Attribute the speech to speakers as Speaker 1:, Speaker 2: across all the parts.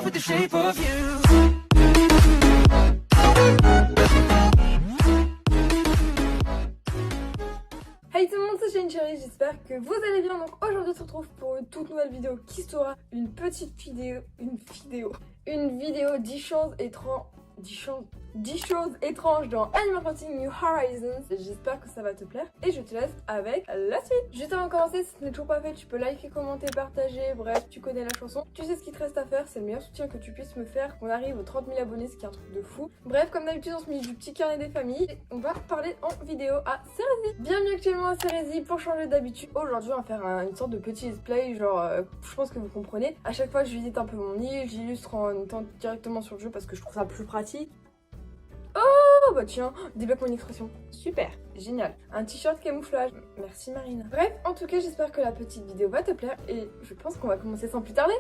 Speaker 1: with the shape of you.
Speaker 2: Hey tout le monde, c'est Shane Cherry, j'espère que vous allez bien. Donc aujourd'hui on se retrouve pour une toute nouvelle vidéo qui sera une petite vidéo, une vidéo 10 choses étranges, 10 choses étranges dans Animal Crossing New Horizons. J'espère que ça va te plaire et je te laisse avec la suite. Juste avant de commencer, si ce n'est toujours pas fait, tu peux liker, commenter, partager, bref, tu connais la chanson. Tu sais ce qu'il te reste à faire, c'est le meilleur soutien que tu puisses me faire. On arrive aux 30 000 abonnés, ce qui est un truc de fou. Bref, comme d'habitude, on se met du petit carnet des familles et on va parler en vidéo à Cerezy. Bienvenue actuellement à Cerezy. Pour changer d'habitude, aujourd'hui on va faire une sorte de petit display, genre je pense que vous comprenez. À chaque fois je visite un peu mon île, j'illustre en étant directement sur le jeu parce que je trouve ça plus pratique. Oh bah tiens, débloque mon expression. Super, génial. Un t-shirt camouflage. Merci Marine. Bref, en tout cas, j'espère que la petite vidéo va te plaire et je pense qu'on va commencer sans plus tarder.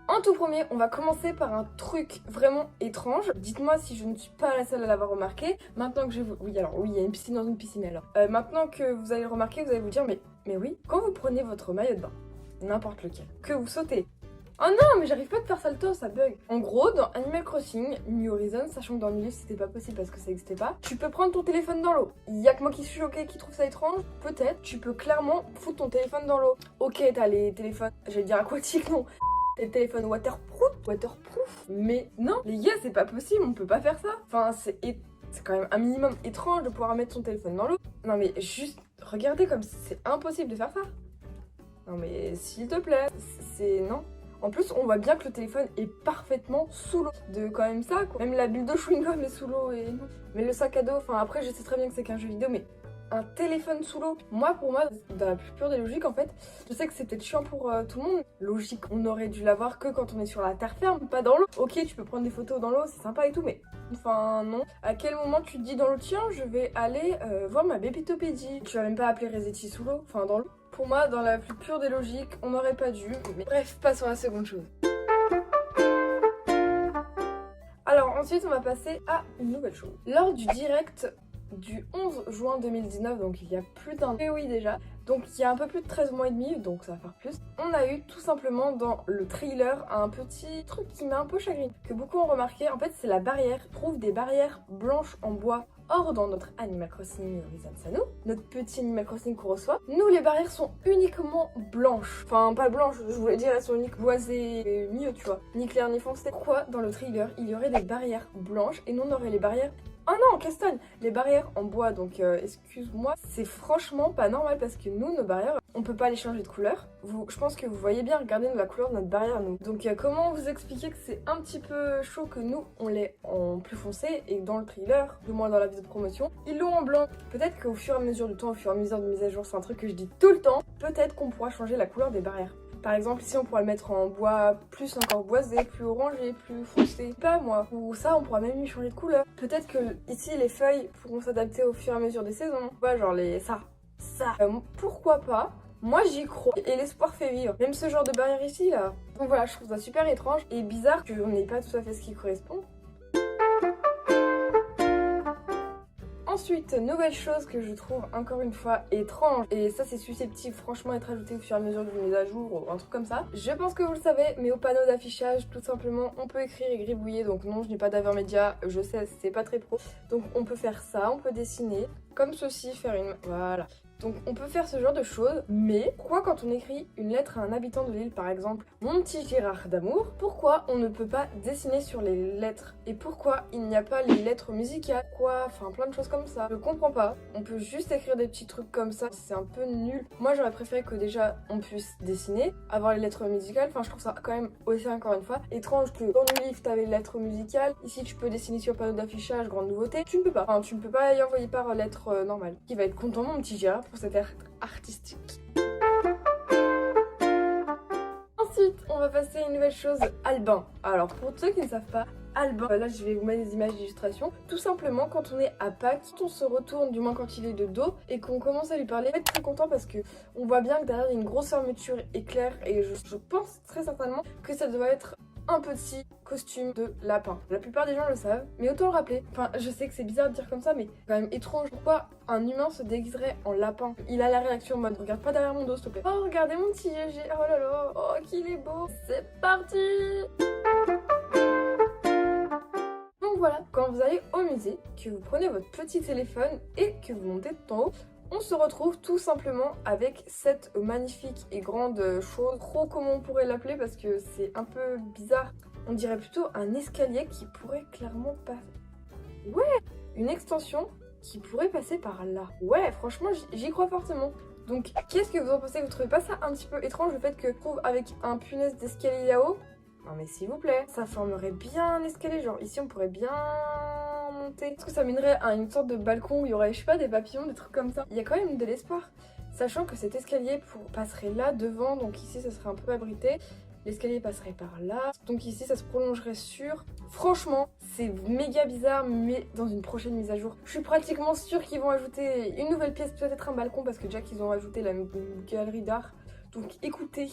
Speaker 2: En tout premier, on va commencer par un truc vraiment étrange. Dites-moi si je ne suis pas la seule à l'avoir remarqué. Maintenant que je vous... Oui, alors oui, il y a une piscine dans une piscine alors. Maintenant que vous allez le remarquer, vous allez vous dire, mais oui, quand vous prenez votre maillot de bain, n'importe lequel, que vous sautez, oh non, mais j'arrive pas à te faire salto, ça bug. En gros, dans Animal Crossing New Horizons, sachant que dans le milieu c'était pas possible parce que ça existait pas, tu peux prendre ton téléphone dans l'eau. Il y a que moi qui suis choquée, qui trouve ça étrange. Peut-être, tu peux clairement foutre ton téléphone dans l'eau. Ok, t'as les téléphones, j'allais dire aquatiques, non. Les téléphones waterproof. Mais non, les gars, c'est pas possible, on peut pas faire ça. Enfin, c'est quand même un minimum étrange de pouvoir mettre son téléphone dans l'eau. Non mais juste, regardez comme c'est impossible de faire ça. Non mais s'il te plaît, c'est... non. En plus, on voit bien que le téléphone est parfaitement sous l'eau. De quand même ça, quoi. Même la bulle de chewing-gum est sous l'eau et non. Mais le sac à dos, enfin après, je sais très bien que c'est qu'un jeu vidéo, mais un téléphone sous l'eau. Pour moi, dans la plus pure des logiques, en fait, je sais que c'est peut-être chiant pour tout le monde. Logique, on aurait dû l'avoir que quand on est sur la terre ferme, pas dans l'eau. Ok, tu peux prendre des photos dans l'eau, c'est sympa et tout, mais enfin non. À quel moment tu te dis dans l'eau, tiens, je vais aller voir ma bébitopédie. Tu vas même pas appeler Resetti sous l'eau, enfin dans l'eau. Pour moi, dans la plus pure des logiques, on n'aurait pas dû. Mais bref, passons à la seconde chose. Alors ensuite, on va passer à une nouvelle chose. Lors du direct du 11 juin 2019, donc il y a plus d'un an, et oui déjà, donc il y a un peu plus de 13 mois et demi, donc ça va faire plus, on a eu tout simplement dans le trailer un petit truc qui m'a un peu chagriné, que beaucoup ont remarqué. En fait, c'est la barrière. On trouve des barrières blanches en bois. Or, dans notre Animal Crossing Horizons à nous, notre petit Animal Crossing qu'on reçoit, nous les barrières sont uniquement blanches. Enfin, pas blanches, je voulais dire elles sont uniquement boisées et mieux, tu vois. Ni clair ni foncé. Pourquoi dans le trailer, il y aurait des barrières blanches et nous on aurait les barrières... Oh non, Castagne, les barrières en bois, donc excuse-moi, c'est franchement pas normal parce que nous, nos barrières, on peut pas les changer de couleur. Je pense que vous voyez bien, regardez la couleur de notre barrière, nous. Donc comment vous expliquer que c'est un petit peu chaud que nous, on l'ait en plus foncé et dans le trailer, du moins dans la vidéo de promotion, ils l'ont en blanc. Peut-être qu'au fur et à mesure du temps, au fur et à mesure de mise à jour, c'est un truc que je dis tout le temps, peut-être qu'on pourra changer la couleur des barrières. Par exemple, ici on pourra le mettre en bois plus encore boisé, plus orangé, plus foncé. Pas moi. Ou ça, on pourra même y changer de couleur. Peut-être que ici les feuilles pourront s'adapter au fur et à mesure des saisons. Ouais, genre ça. Pourquoi pas? Moi j'y crois et l'espoir fait vivre. Même ce genre de barrière ici là. Donc voilà, je trouve ça super étrange et bizarre qu'on n'ait pas tout à fait ce qui correspond. Ensuite, nouvelle chose que je trouve encore une fois étrange, et ça c'est susceptible franchement d'être ajouté au fur et à mesure d'une mise à jour ou un truc comme ça. Je pense que vous le savez, mais au panneau d'affichage, tout simplement, on peut écrire et gribouiller. Donc non, je n'ai pas d'Avermedia, je sais, c'est pas très pro. Donc on peut faire ça, on peut dessiner, comme ceci, faire une... Voilà. Donc on peut faire ce genre de choses, mais pourquoi quand on écrit une lettre à un habitant de l'île, par exemple, mon petit Gérard d'amour, pourquoi on ne peut pas dessiner sur les lettres? Et pourquoi il n'y a pas les lettres musicales? Quoi? Enfin plein de choses comme ça. Je comprends pas. On peut juste écrire des petits trucs comme ça, c'est un peu nul. Moi j'aurais préféré que déjà on puisse dessiner, avoir les lettres musicales. Enfin je trouve ça quand même aussi encore une fois étrange que dans le livre t'avais les lettres musicales. Ici tu peux dessiner sur le panneau d'affichage, grande nouveauté. Tu ne peux pas. Enfin tu ne peux pas y envoyer par lettre normale. Qui va être content mon petit Gérard pour cette art artistique. Ensuite, on va passer à une nouvelle chose, Albin. Alors, pour ceux qui ne savent pas, Albin, là je vais vous mettre des images d'illustration. Tout simplement, quand on est à Pâques, on se retourne, du moins quand il est de dos, et qu'on commence à lui parler, on va être très content parce que on voit bien que derrière il y a une grosse fermeture éclair, et je pense très certainement que ça doit être un petit costume de lapin. La plupart des gens le savent, mais autant le rappeler. Enfin, je sais que c'est bizarre de dire comme ça, mais c'est quand même étrange. Pourquoi un humain se déguiserait en lapin? Il a la réaction en mode regarde pas derrière mon dos s'il te plaît. Oh regardez mon petit Gégé, oh là là, oh qu'il est beau. C'est parti. Donc voilà, quand vous allez au musée, que vous prenez votre petit téléphone et que vous montez tout en haut, on se retrouve tout simplement avec cette magnifique et grande chose, trop comment on pourrait l'appeler parce que c'est un peu bizarre. On dirait plutôt un escalier qui pourrait clairement passer. Ouais, une extension qui pourrait passer par là. Ouais, franchement, j'y crois fortement. Donc, qu'est-ce que vous en pensez? Vous trouvez pas ça un petit peu étrange le fait que je trouve avec un punaise d'escalier là-haut? Non mais s'il vous plaît, ça formerait bien un escalier, genre ici on pourrait bien monter. Est-ce que ça mènerait à une sorte de balcon où il y aurait, je sais pas, des papillons, des trucs comme ça? Il y a quand même de l'espoir, sachant que cet escalier passerait là devant, donc ici ça serait un peu abrité. L'escalier passerait par là, donc ici ça se prolongerait sur... Franchement, c'est méga bizarre, mais dans une prochaine mise à jour, je suis pratiquement sûre qu'ils vont ajouter une nouvelle pièce, peut-être un balcon, parce que déjà qu'ils ont ajouté la galerie d'art. Donc écoutez...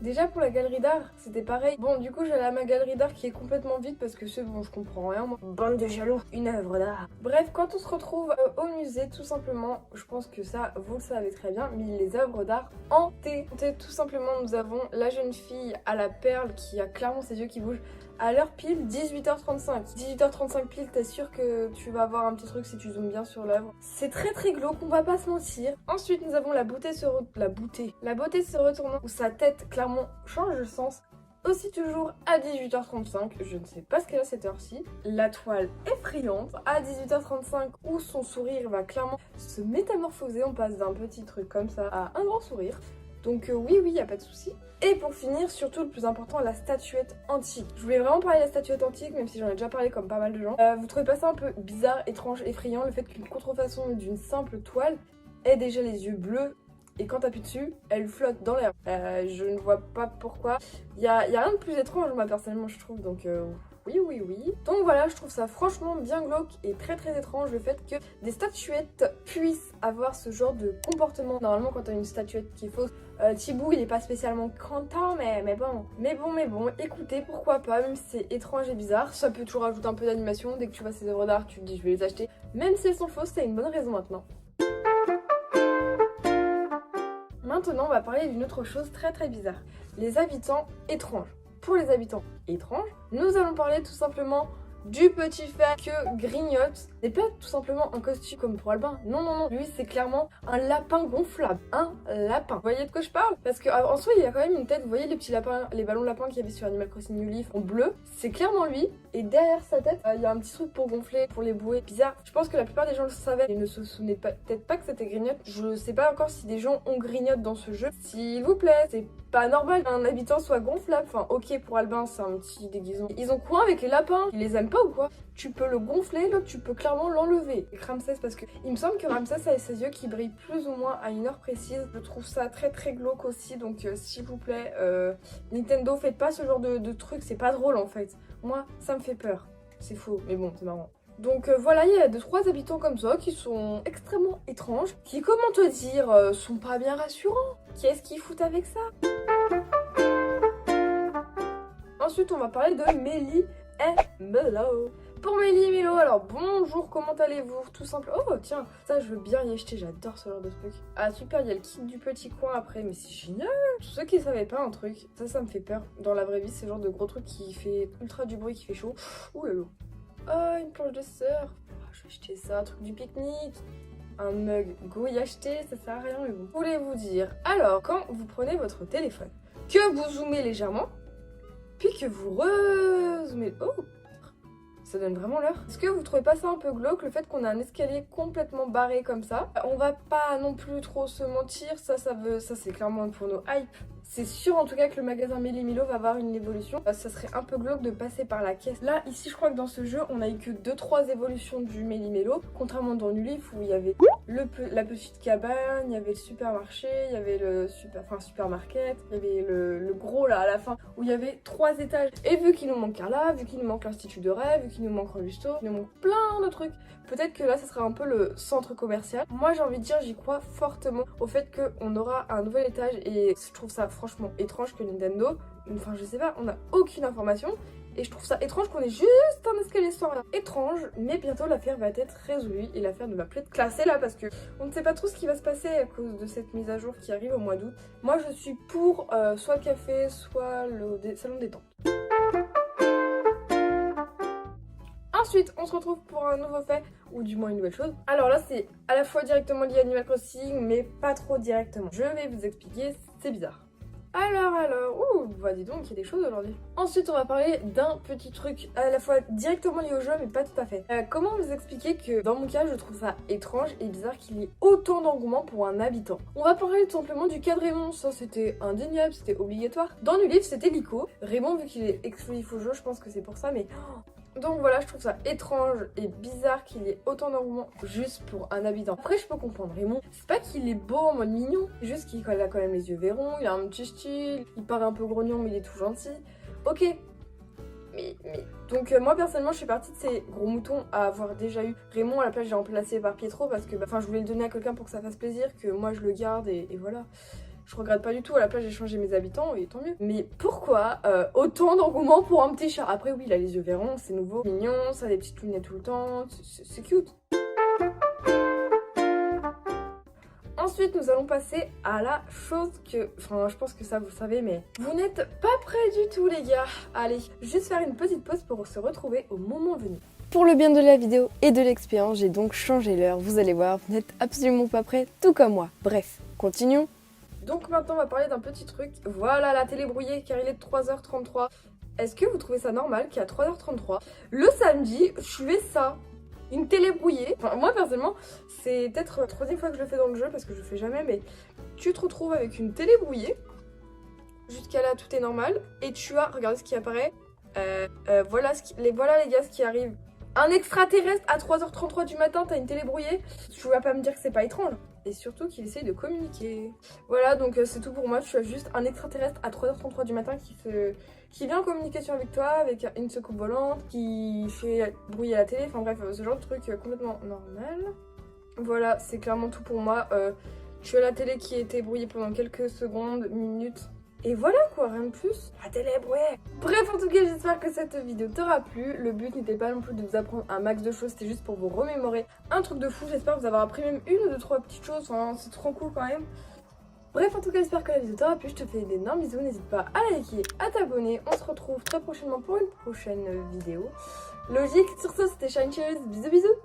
Speaker 2: Déjà pour la galerie d'art, c'était pareil. Bon, du coup, j'allais à ma galerie d'art qui est complètement vide parce que c'est bon, je comprends rien, moi. Bande de jaloux, une œuvre d'art. Bref, quand on se retrouve au musée, tout simplement, je pense que ça, vous le savez très bien, mais les œuvres d'art hantées. Tout simplement, nous avons la jeune fille à la perle qui a clairement ses yeux qui bougent. À l'heure pile, 18h35. 18h35 pile, t'es sûr que tu vas avoir un petit truc si tu zoomes bien sur l'œuvre. C'est très très glauque, on va pas se mentir. Ensuite, nous avons la beauté se retournant, où sa tête clairement change de sens. Aussi toujours à 18h35, je ne sais pas ce qu'elle a à cette heure-ci. La toile effrayante à 18h35 où son sourire va clairement se métamorphoser. On passe d'un petit truc comme ça à un grand sourire. Donc oui, y a pas de souci. Et pour finir, surtout le plus important, la statuette antique. Je voulais vraiment parler de la statuette antique, même si j'en ai déjà parlé comme pas mal de gens. Vous trouvez pas ça un peu bizarre, étrange, effrayant, le fait qu'une contrefaçon d'une simple toile ait déjà les yeux bleus et quand t'appuies dessus, elle flotte dans l'air. Je ne vois pas pourquoi. Y a rien de plus étrange, moi personnellement, je trouve, donc... Oui. Donc voilà, je trouve ça franchement bien glauque et très très étrange le fait que des statuettes puissent avoir ce genre de comportement. Normalement, quand t'as une statuette qui est fausse, Thibaut il est pas spécialement content, mais bon, écoutez, pourquoi pas, même si c'est étrange et bizarre, ça peut toujours ajouter un peu d'animation. Dès que tu vois ces œuvres d'art, tu te dis je vais les acheter. Même si elles sont fausses, c'est une bonne raison maintenant. Maintenant, on va parler d'une autre chose très très bizarre. Les habitants étranges. Pour les habitants étranges, nous allons parler tout simplement du petit fait que Grignotte n'est pas tout simplement un costume comme pour Albin. Non. Lui, c'est clairement un lapin gonflable. Un lapin. Vous voyez de quoi je parle? Parce qu'en soi, il y a quand même une tête. Vous voyez les petits lapins, les ballons lapins qu'il y avait sur Animal Crossing New Leaf en bleu? C'est clairement lui. Et derrière sa tête, il y a un petit truc pour gonfler, pour les bouées. Bizarre. Je pense que la plupart des gens le savaient et ne se souvenaient peut-être pas que c'était Grignotte. Je sais pas encore si des gens ont Grignotte dans ce jeu. S'il vous plaît, c'est pas normal qu'un habitant soit gonflable. Enfin, ok, pour Albin, c'est un petit déguisement. Ils ont quoi avec les lapins? Ils les aiment pas ou quoi? Tu peux le gonfler, là, tu peux clairement l'enlever. Et Ramsès, parce que il me semble que Ramsès a ses yeux qui brillent plus ou moins à une heure précise. Je trouve ça très très glauque aussi, donc s'il vous plaît, Nintendo, faites pas ce genre de truc, c'est pas drôle en fait. Moi, ça me fait peur. C'est faux, mais bon, c'est marrant. Donc voilà, il y a 2-3 habitants comme ça qui sont extrêmement étranges, qui, comment te dire, sont pas bien rassurants. Qu'est-ce qu'ils foutent avec ça? Ensuite, on va parler de Mélie et Melo. Pour Mélie et Melo, alors bonjour, comment allez-vous? Tout simple. Oh tiens, ça je veux bien y acheter, j'adore ce genre de truc. Ah super, il y a le kit du petit coin après, mais c'est génial. Pour ceux qui savaient pas un truc, ça me fait peur. Dans la vraie vie, c'est le genre de gros truc qui fait ultra du bruit, qui fait chaud. Ouh là là. Oh, une planche de surf. Oh, je vais acheter ça, un truc du pique-nique. Un mug, go y acheter, ça sert à rien mais bon. Voulez-vous dire, alors quand vous prenez votre téléphone, que vous zoomez légèrement, puis que vous re-zoomez... Oh, ça donne vraiment l'heure. Est-ce que vous trouvez pas ça un peu glauque, le fait qu'on a un escalier complètement barré comme ça? On va pas non plus trop se mentir, ça c'est clairement pour nos hype. C'est sûr en tout cas que le magasin Mélie Milo va avoir une évolution. Ça serait un peu glauque de passer par la caisse. Là, ici, je crois que dans ce jeu, on a eu que 2-3 évolutions du Mélie Milo. Contrairement dans New Leaf où il y avait la petite cabane, il y avait le supermarché, il y avait le supermarket, il y avait le gros là à la fin où il y avait 3 étages. Et vu qu'il nous manque un là, vu qu'il nous manque l'Institut de rêve, vu qu'il nous manque Robusto, il nous manque plein de trucs. Peut-être que là, ça sera un peu le centre commercial. Moi, j'ai envie de dire, j'y crois fortement au fait qu'on aura un nouvel étage et je trouve ça franchement étrange que Nintendo, enfin je sais pas, on n'a aucune information. Et je trouve ça étrange qu'on ait juste un escalier sur là. Étrange, mais bientôt l'affaire va être résolue et l'affaire ne va plus être classée là parce que on ne sait pas trop ce qui va se passer à cause de cette mise à jour qui arrive au mois d'août. Moi je suis pour soit le café, soit le salon détente. Ensuite, on se retrouve pour un nouveau fait, ou du moins une nouvelle chose. Alors là, c'est à la fois directement lié à Animal Crossing, mais pas trop directement. Je vais vous expliquer, c'est bizarre. Alors, ouh, bah dis donc, il y a des choses aujourd'hui. Ensuite, on va parler d'un petit truc à la fois directement lié au jeu, mais pas tout à fait. Comment vous expliquer que, dans mon cas, je trouve ça étrange et bizarre qu'il y ait autant d'engouement pour un habitant. On va parler tout simplement du cas de Raymond, ça c'était indéniable, c'était obligatoire. Dans le livre, c'était Lico. Raymond, vu qu'il est exclusif au jeu, je pense que c'est pour ça, mais... Donc voilà, je trouve ça étrange et bizarre qu'il y ait autant d'engouement juste pour un habitant. Après, je peux comprendre Raymond. C'est pas qu'il est beau en mode mignon, c'est juste qu'il a quand même les yeux verrons, il a un petit style, il paraît un peu grognon mais il est tout gentil. Ok. Mais... Donc moi personnellement, je suis partie de ces gros moutons à avoir déjà eu Raymond. À la place, j'ai remplacé par Pietro parce que je voulais le donner à quelqu'un pour que ça fasse plaisir, que moi je le garde et voilà. Je regrette pas du tout, à la place j'ai changé mes habitants et tant mieux. Mais pourquoi autant d'engouement pour un petit chat? Après oui, il a les yeux verrons, c'est nouveau, mignon, ça a des petites lunettes tout le temps, c'est cute. Ensuite, nous allons passer à la chose que... Enfin, je pense que ça, vous le savez, mais... Vous n'êtes pas prêts du tout, les gars. Allez, juste faire une petite pause pour se retrouver au moment venu. Pour le bien de la vidéo et de l'expérience, j'ai donc changé l'heure. Vous allez voir, vous n'êtes absolument pas prêts, tout comme moi. Bref, continuons. Donc maintenant, on va parler d'un petit truc. Voilà la télé brouillée, car il est 3h33. Est-ce que vous trouvez ça normal qu'à 3h33, le samedi, je fais ça? Une télé brouillée. Enfin, moi personnellement, c'est peut-être la troisième fois que je le fais dans le jeu parce que je le fais jamais, mais tu te retrouves avec une télé brouillée. Jusqu'à là, tout est normal. Et tu as, regardez ce qui apparaît. Voilà les gars, ce qui arrive. Un extraterrestre à 3h33 du matin, t'as une télé brouillée. Tu vas pas me dire que c'est pas étrange. Et surtout qu'il essaye de communiquer. Voilà, donc c'est tout pour moi. Tu as juste un extraterrestre à 3h33 du matin qui vient en communication avec toi, avec une soucoupe volante, qui fait brouiller la télé. Enfin bref, ce genre de truc complètement normal. Voilà, c'est clairement tout pour moi. Tu as la télé qui a été brouillée pendant quelques secondes, minutes. Et voilà quoi, rien de plus. La télé est brouillée. Bref, en tout cas, j'espère que cette vidéo t'aura plu. Le but n'était pas non plus de vous apprendre un max de choses, c'était juste pour vous remémorer un truc de fou. J'espère vous avoir appris même une ou deux, trois petites choses. Enfin, c'est trop cool quand même. Bref, en tout cas, j'espère que la vidéo t'aura plu. Je te fais d'énormes bisous. N'hésite pas à liker, à t'abonner. On se retrouve très prochainement pour une prochaine vidéo. Logique, sur ce, c'était Shine Cheers. Bisous, bisous.